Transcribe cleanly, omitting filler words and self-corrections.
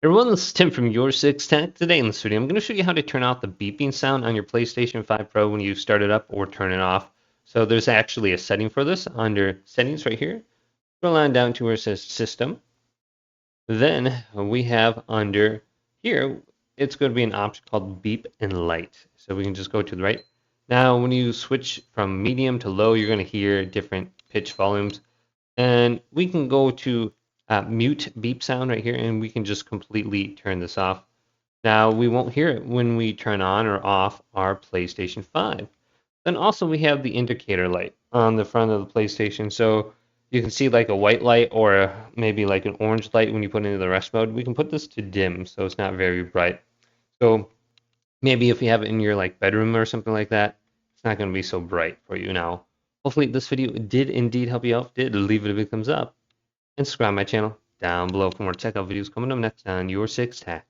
Everyone, this is Tim from Your 6 Tech. Today in this video, I'm going to show you how to turn off the beeping sound on your PlayStation 5 Pro when you start it up or turn it off. So there's actually a setting for this under Settings right here. Scroll on down to where it says System. Then we have under here, it's going to be an option called Beep and Light. So we can just go to the right. Now, when you switch from medium to low, you're going to hear different pitch volumes. And we can go to mute beep sound right here, and we can just completely turn this off. Now, we won't hear it when we turn on or off our PlayStation 5. Then also we have the indicator light on the front of the PlayStation. So you can see like a white light or maybe like an orange light when you put it into the rest mode. We can put this to dim, so it's not very bright. So maybe if you have it in your like bedroom or something like that, it's not going to be so bright for you. Now, hopefully this video did indeed help you out. If it did, leave it a big thumbs up and subscribe to my channel down below for more tech out videos coming up next on Your 6 Tech.